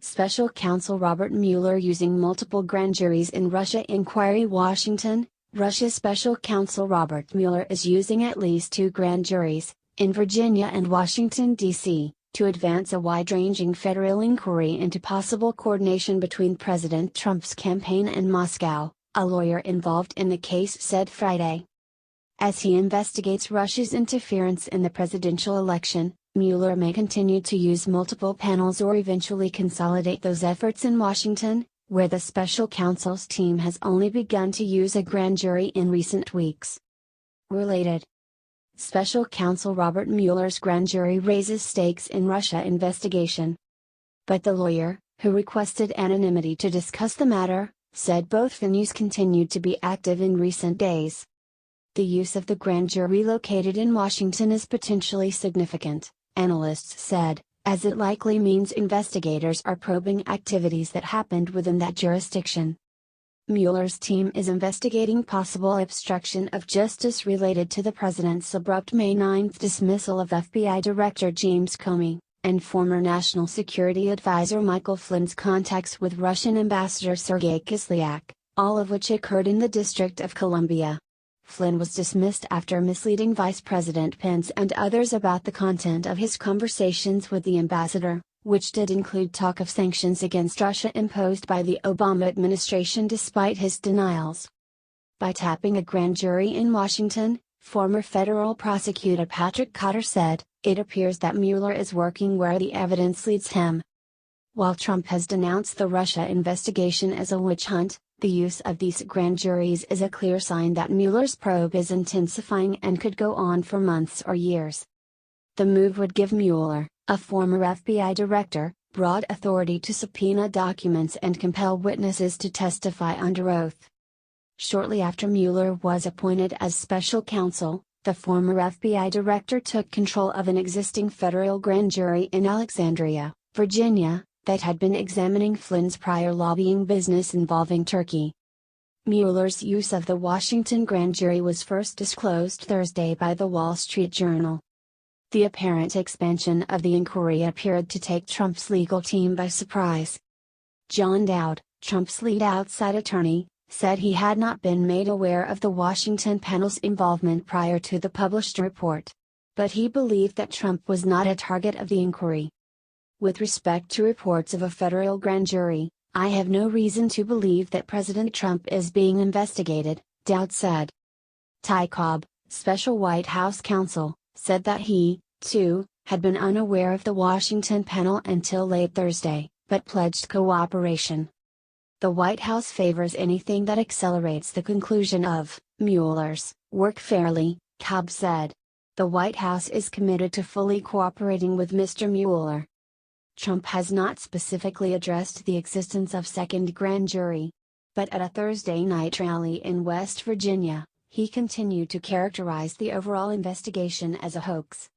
Special counsel Robert Mueller using multiple grand juries in Russia inquiry. Washington, Russia's special counsel Robert Mueller is using at least two grand juries, in Virginia and Washington, D.C., to advance a wide-ranging federal inquiry into possible coordination between President Trump's campaign and Moscow, a lawyer involved in the case said Friday. As he investigates Russia's interference in the presidential election, Mueller may continue to use multiple panels or eventually consolidate those efforts in Washington, where the special counsel's team has only begun to use a grand jury in recent weeks. Related. Special counsel Robert Mueller's grand jury raises stakes in Russia investigation. But the lawyer, who requested anonymity to discuss the matter, said both venues continued to be active in recent days. The use of the grand jury located in Washington is potentially significant, analysts said, as it likely means investigators are probing activities that happened within that jurisdiction. Mueller's team is investigating possible obstruction of justice related to the president's abrupt May 9 dismissal of FBI Director James Comey, and former National Security Advisor Michael Flynn's contacts with Russian Ambassador Sergei Kislyak, all of which occurred in the District of Columbia. Flynn was dismissed after misleading Vice President Pence and others about the content of his conversations with the ambassador, which did include talk of sanctions against Russia imposed by the Obama administration despite his denials. By tapping a grand jury in Washington, former federal prosecutor Patrick Cotter said, it appears that Mueller is working where the evidence leads him. While Trump has denounced the Russia investigation as a witch hunt, the use of these grand juries is a clear sign that Mueller's probe is intensifying and could go on for months or years. The move would give Mueller, a former FBI director, broad authority to subpoena documents and compel witnesses to testify under oath. Shortly after Mueller was appointed as special counsel, the former FBI director took control of an existing federal grand jury in Alexandria, Virginia, that had been examining Flynn's prior lobbying business involving Turkey. Mueller's use of the Washington grand jury was first disclosed Thursday by the Wall Street Journal. The apparent expansion of the inquiry appeared to take Trump's legal team by surprise. John Dowd, Trump's lead outside attorney, said he had not been made aware of the Washington panel's involvement prior to the published report. But he believed that Trump was not a target of the inquiry. With respect to reports of a federal grand jury, I have no reason to believe that President Trump is being investigated, Dowd said. Ty Cobb, special White House counsel, said that he, too, had been unaware of the Washington panel until late Thursday, but pledged cooperation. The White House favors anything that accelerates the conclusion of Mueller's work fairly, Cobb said. The White House is committed to fully cooperating with Mr. Mueller. Trump has not specifically addressed the existence of second grand jury. But at a Thursday night rally in West Virginia, he continued to characterize the overall investigation as a hoax.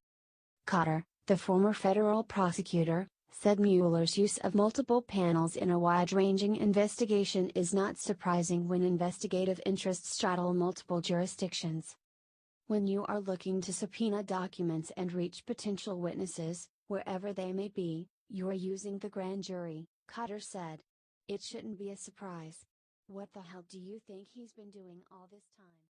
Cotter, the former federal prosecutor, said Mueller's use of multiple panels in a wide-ranging investigation is not surprising when investigative interests straddle multiple jurisdictions. When you are looking to subpoena documents and reach potential witnesses, wherever they may be, you are using the grand jury, Cotter said. It shouldn't be a surprise. What the hell do you think he's been doing all this time?